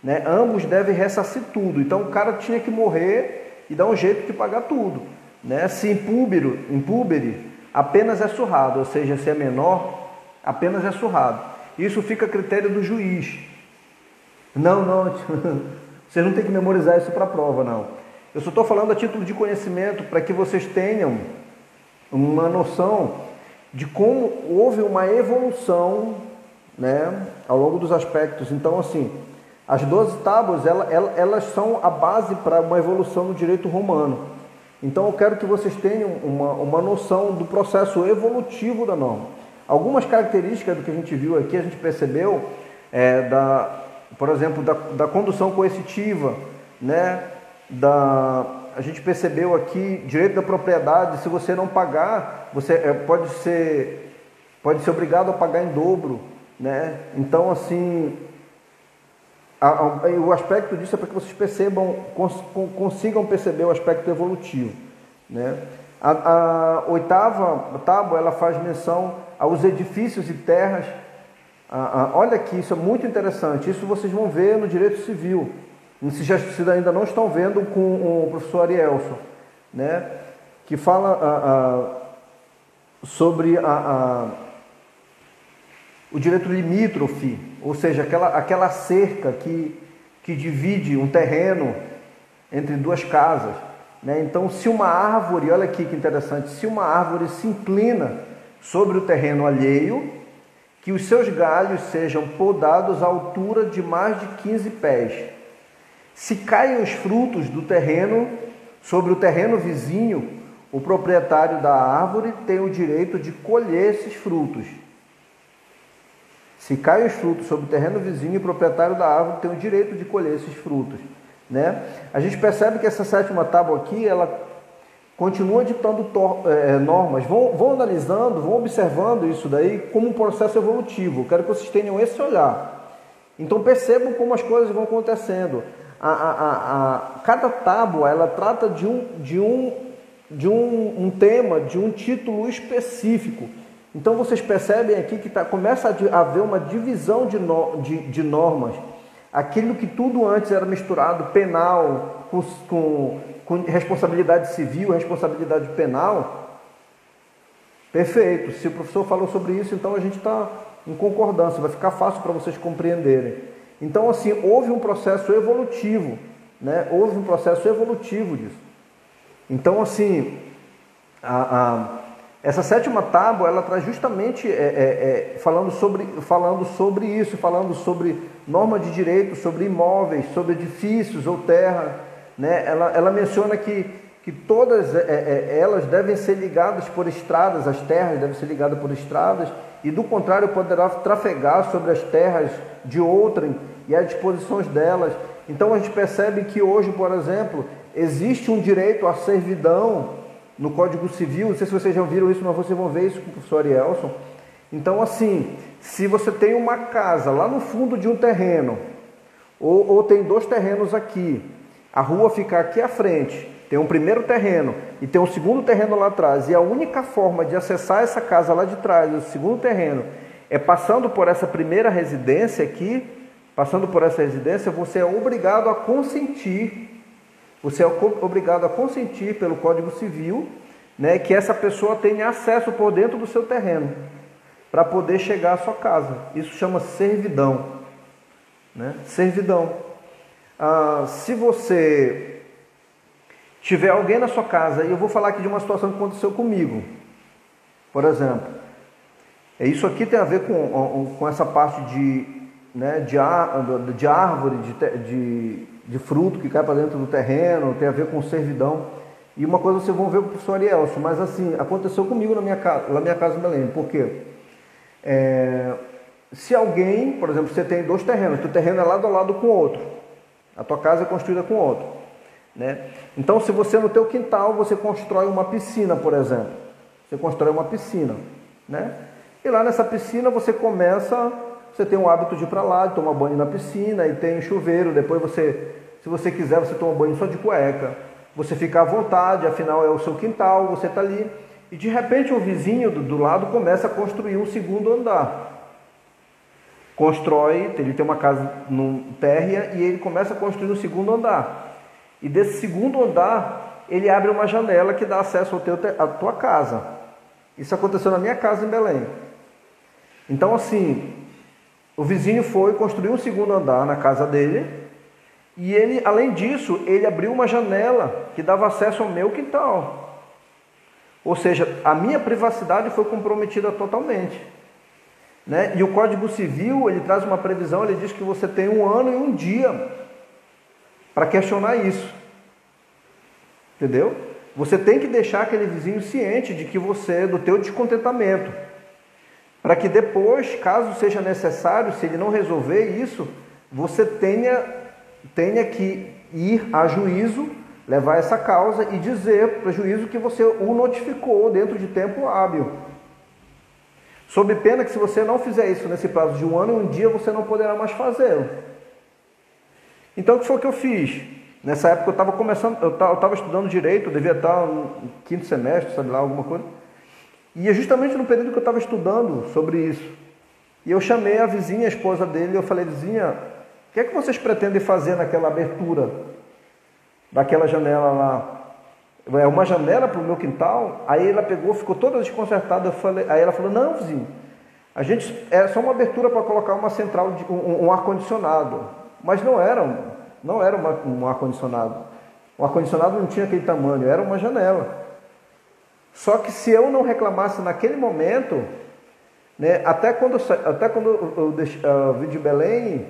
né? Ambos devem ressarcir tudo. Então o cara tinha que morrer e dar um jeito de pagar tudo, né? Se impúbere, apenas é surrado, ou seja, se é menor, apenas é surrado. Isso fica a critério do juiz. Não, vocês não têm que memorizar isso para a prova, não. Eu só estou falando a título de conhecimento para que vocês tenham uma noção de como houve uma evolução, né, ao longo dos aspectos. Então, assim, as 12 tábuas, elas são a base para uma evolução no direito romano. Então, eu quero que vocês tenham uma noção do processo evolutivo da norma. Algumas características do que a gente viu aqui, a gente percebeu, por exemplo, da condução coercitiva, né? A gente percebeu aqui direito da propriedade. Se você não pagar, você pode ser obrigado a pagar em dobro, né? Então, assim, o aspecto disso é para que vocês percebam, consigam perceber o aspecto evolutivo, né? A oitava tábua, ela faz menção aos edifícios e terras. Olha aqui, isso é muito interessante. Isso vocês vão ver no direito civil, se ainda não estão vendo, com o professor Arielson, né? Que fala sobre o direito limítrofe, ou seja, aquela cerca que divide um terreno entre duas casas, né? Então, se uma árvore, olha aqui que interessante, se uma árvore se inclina sobre o terreno alheio, que os seus galhos sejam podados à altura de mais de 15 pés. Se caem os frutos do terreno sobre o terreno vizinho, o proprietário da árvore tem o direito de colher esses frutos. Se caem os frutos sobre o terreno vizinho, o proprietário da árvore tem o direito de colher esses frutos, né? A gente percebe que essa sétima tábua aqui, ela continua ditando normas. Vão analisando, vão observando isso daí como um processo evolutivo. Eu quero que vocês tenham esse olhar. Então percebam como as coisas vão acontecendo. Cada tábua, ela trata de um tema, de um título específico. Então vocês percebem aqui que começa a haver uma divisão de normas. Aquilo que tudo antes era misturado, penal com responsabilidade civil, responsabilidade penal. Perfeito. Se o professor falou sobre isso, então a gente está em concordância, vai ficar fácil para vocês compreenderem. Então, assim, houve um processo evolutivo, né? Houve um processo evolutivo disso. Então, assim, essa sétima tábua, ela traz justamente falando sobre isso, falando sobre norma de direito, sobre imóveis, sobre edifícios ou terra, né? Ela menciona que todas elas devem ser ligadas por estradas, as terras devem ser ligadas por estradas, e do contrário poderá trafegar sobre as terras de outrem e as disposições delas. Então a gente percebe que hoje, por exemplo, existe um direito à servidão no Código Civil. Não sei se vocês já viram isso, mas vocês vão ver isso com o professor Arielson. Então, assim, se você tem uma casa lá no fundo de um terreno, ou tem dois terrenos aqui, a rua fica aqui à frente, tem um primeiro terreno e tem um segundo terreno lá atrás, e a única forma de acessar essa casa lá de trás, o segundo terreno, é passando por essa primeira residência aqui, passando por essa residência, você é obrigado a consentir. Você é obrigado a consentir pelo Código Civil, né, que essa pessoa tenha acesso por dentro do seu terreno, para poder chegar à sua casa. Isso chama servidão. Né? Servidão. Se você tiver alguém na sua casa, e eu vou falar aqui de uma situação que aconteceu comigo, por exemplo, isso aqui tem a ver com essa parte de árvore, de fruto que cai para dentro do terreno, tem a ver com servidão. E uma coisa vocês vão ver com o professor Arielson, mas assim, aconteceu comigo na minha casa em Belém. Por quê? Se alguém, por exemplo, você tem 2 terrenos, o terreno é lado a lado com o outro, a tua casa é construída com o outro, né? Então, se você no teu quintal, você constrói uma piscina, por exemplo, você constrói uma piscina, né? E lá nessa piscina você tem o hábito de ir para lá, de tomar banho na piscina, e tem chuveiro, depois se você quiser, você toma banho só de cueca, você fica à vontade, afinal é o seu quintal, você está ali, e de repente o vizinho do lado começa a construir um segundo andar. Ele tem uma casa térrea e ele começa a construir um segundo andar. E desse segundo andar, ele abre uma janela que dá acesso à tua casa. Isso aconteceu na minha casa em Belém. Então assim, o vizinho foi construir um segundo andar na casa dele, e ele, além disso, ele abriu uma janela que dava acesso ao meu quintal. Ou seja, a minha privacidade foi comprometida totalmente. Né? E o Código Civil, ele traz uma previsão, ele diz que você tem 1 ano e 1 dia para questionar isso. Entendeu? Você tem que deixar aquele vizinho ciente de que do teu descontentamento. Para que depois, caso seja necessário, se ele não resolver isso, você tenha que ir a juízo, levar essa causa e dizer para o juízo que você o notificou dentro de tempo hábil. Sob pena que se você não fizer isso nesse prazo de 1 ano e 1 dia, você não poderá mais fazê-lo. Então, o que foi que eu fiz? Nessa época eu estava estudando Direito, eu devia estar no 5º semestre, sabe lá, alguma coisa. E é justamente no período que eu estava estudando sobre isso. E eu chamei a vizinha, a esposa dele, e eu falei: vizinha, o que é que vocês pretendem fazer naquela abertura daquela janela lá? É uma janela para o meu quintal? Aí ela pegou, ficou toda desconcertada. Aí ela falou: não, vizinho, a gente é só uma abertura para colocar uma central, um ar-condicionado. Mas não era um ar-condicionado. O ar-condicionado não tinha aquele tamanho, era uma janela. Só que se eu não reclamasse naquele momento, né, até quando eu vim de Belém,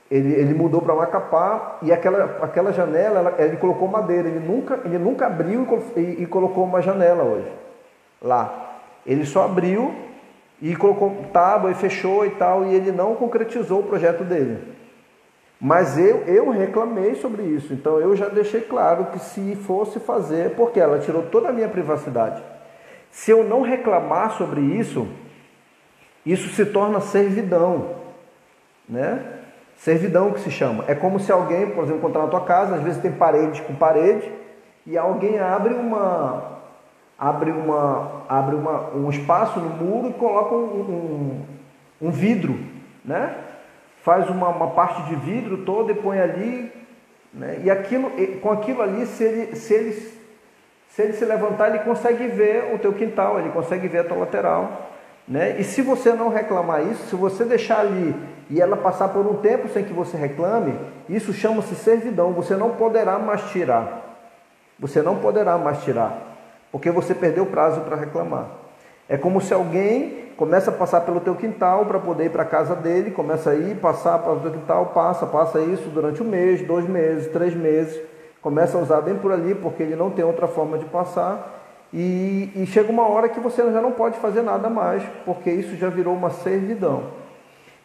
ele mudou para Macapá, e aquela janela, ele colocou madeira, ele nunca abriu e colocou uma janela hoje, lá. Ele só abriu e colocou tábua e fechou e tal, e ele não concretizou o projeto dele. Mas eu reclamei sobre isso, então eu já deixei claro que se fosse fazer, porque ela tirou toda a minha privacidade. Se eu não reclamar sobre isso, isso se torna servidão, né? Servidão que se chama. É como se alguém, por exemplo, entrar na tua casa, às vezes tem parede com parede, e alguém abre um espaço no muro e coloca um vidro, né? Faz uma parte de vidro toda e põe ali, né? E com aquilo ali, se ele se levantar, ele consegue ver o teu quintal, ele consegue ver a tua lateral, né? E se você não reclamar isso, se você deixar ali e ela passar por um tempo sem que você reclame, isso chama-se servidão. Você não poderá mais tirar. Você não poderá mais tirar, porque você perdeu o prazo para reclamar. É como se alguém começa a passar pelo teu quintal para poder ir para a casa dele, começa a ir, passar para o teu quintal, passa isso durante 1 mês, 2 meses, 3 meses, começa a usar bem por ali, porque ele não tem outra forma de passar, e chega uma hora que você já não pode fazer nada mais, porque isso já virou uma servidão.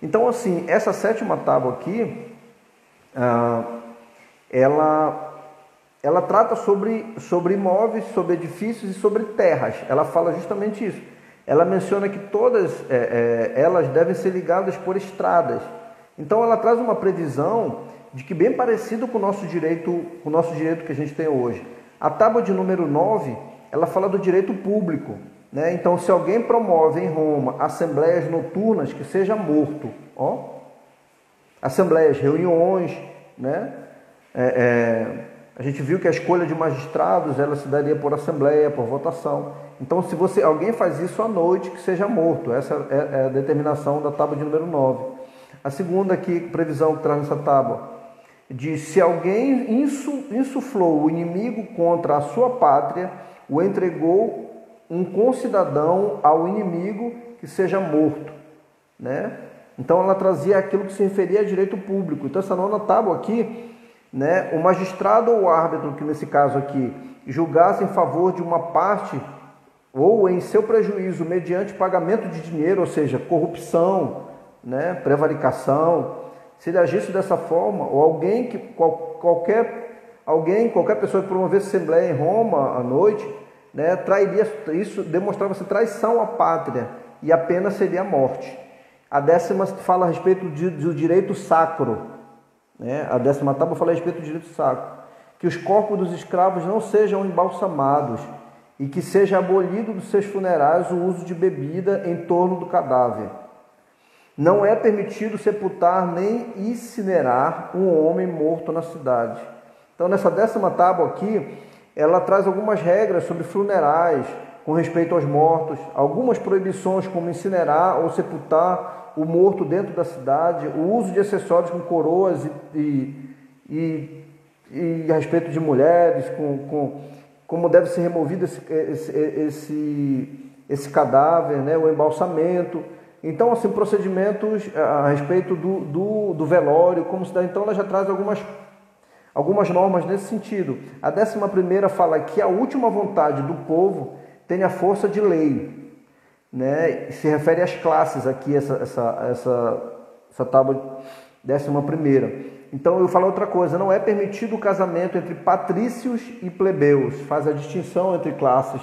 Então, assim, essa 7ª tábua aqui, ela trata sobre imóveis, sobre edifícios e sobre terras. Ela fala justamente isso. Ela menciona que todas elas devem ser ligadas por estradas. Então ela traz uma previsão de que bem parecido com o nosso direito que a gente tem hoje. A tábua de número 9, ela fala do direito público, né? Então, se alguém promove em Roma assembleias noturnas, que seja morto. Ó, assembleias, reuniões, né? A gente viu que a escolha de magistrados ela se daria por assembleia, por votação. Então, se alguém faz isso à noite, que seja morto. Essa é a determinação da tábua de número 9. A segunda aqui, previsão que traz nessa tábua, diz: se alguém insuflou o inimigo contra a sua pátria, o entregou um concidadão ao inimigo, que seja morto, né? Então ela trazia aquilo que se referia a direito público. Então essa nona tábua aqui, né, o magistrado ou o árbitro, que nesse caso aqui julgasse em favor de uma parte ou em seu prejuízo mediante pagamento de dinheiro, ou seja, corrupção, né, prevaricação, se ele agisse dessa forma, ou qualquer pessoa que promovesse assembleia em Roma à noite, né, trairia, isso demonstrava-se traição à pátria, e a pena seria a morte. A 10ª fala a respeito do direito sacro, né? A 10ª tábua fala a respeito do direito sacro, que os corpos dos escravos não sejam embalsamados e que seja abolido dos seus funerais o uso de bebida em torno do cadáver. Não é permitido sepultar nem incinerar um homem morto na cidade. Então, nessa 10ª tábua aqui, ela traz algumas regras sobre funerais, com respeito aos mortos, algumas proibições como incinerar ou sepultar o morto dentro da cidade, o uso de acessórios com coroas e a respeito de mulheres, como deve ser removido esse cadáver, né, o embalsamento. Então, assim, procedimentos a respeito do velório, como se dá. Então, ela já traz algumas normas nesse sentido. A 11ª fala que a última vontade do povo tem a força de lei, né? Se refere às classes aqui, essa tábua 11ª. Então eu falo outra coisa: não é permitido o casamento entre patrícios e plebeus, faz a distinção entre classes.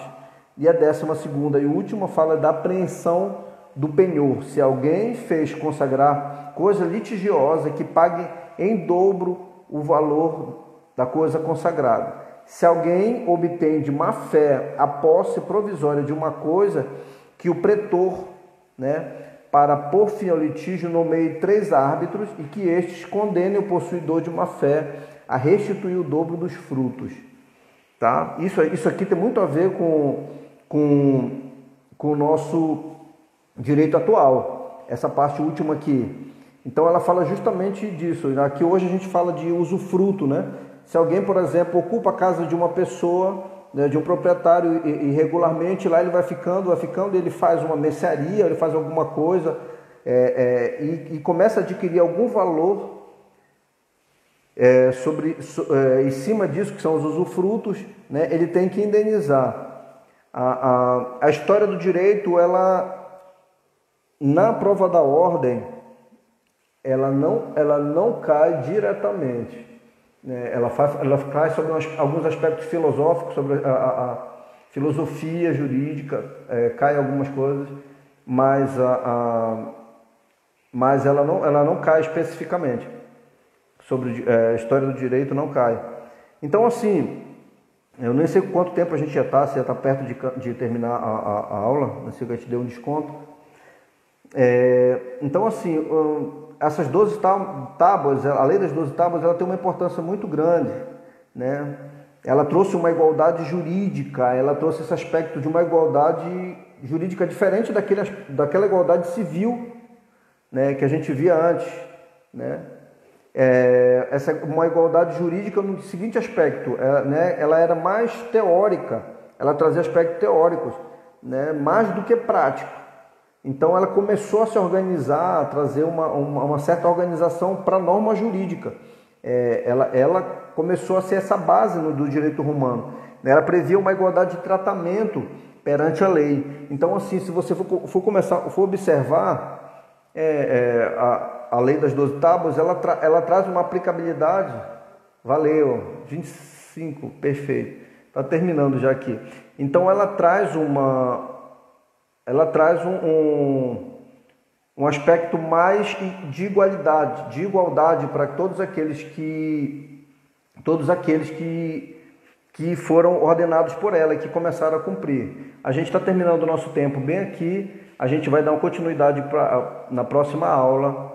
E a 12ª e última fala da apreensão do penhor. Se alguém fez consagrar coisa litigiosa, que pague em dobro o valor da coisa consagrada. Se alguém obtém de má fé a posse provisória de uma coisa, que o pretor, né, para pôr fim ao litígio, nomeie 3 árbitros e que estes condenem o possuidor de má fé a restituir o dobro dos frutos. Tá? Isso aqui tem muito a ver com o nosso direito atual, essa parte última aqui. Então ela fala justamente disso. Aqui hoje a gente fala de usufruto, né? Se alguém, por exemplo, ocupa a casa de uma pessoa, né, de um proprietário, e regularmente lá ele vai ficando, ele faz uma mercearia, ele faz alguma coisa, e começa a adquirir algum valor em cima disso, que são os usufrutos, né, ele tem que indenizar. A história do direito, ela, na prova da ordem, ela não cai diretamente. Ela cai sobre alguns aspectos filosóficos, sobre a filosofia jurídica, cai algumas coisas, mas ela não cai especificamente. Sobre a história do direito não cai. Então, assim, eu nem sei quanto tempo a gente já está, se já está perto de terminar a aula, não sei se a gente deu um desconto. Então, assim, essas 12 tábuas, a lei das 12 tábuas, ela tem uma importância muito grande, né? Ela trouxe uma igualdade jurídica, ela trouxe esse aspecto de uma igualdade jurídica diferente daquela igualdade civil, né, que a gente via antes, né? Uma igualdade jurídica no seguinte aspecto, né, ela era mais teórica, ela trazia aspectos teóricos, né, mais do que prático. Então ela começou a se organizar, a trazer uma certa organização para a norma jurídica. Ela começou a ser essa base do direito romano. Ela previa uma igualdade de tratamento perante a lei. Então, assim, se você for observar a lei das 12 tábuas, ela traz uma aplicabilidade. Valeu, 25, perfeito. Está terminando já aqui. Então ela traz um aspecto mais de igualdade para todos aqueles que foram ordenados por ela e que começaram a cumprir. A gente está terminando o nosso tempo bem aqui, a gente vai dar uma continuidade na próxima aula.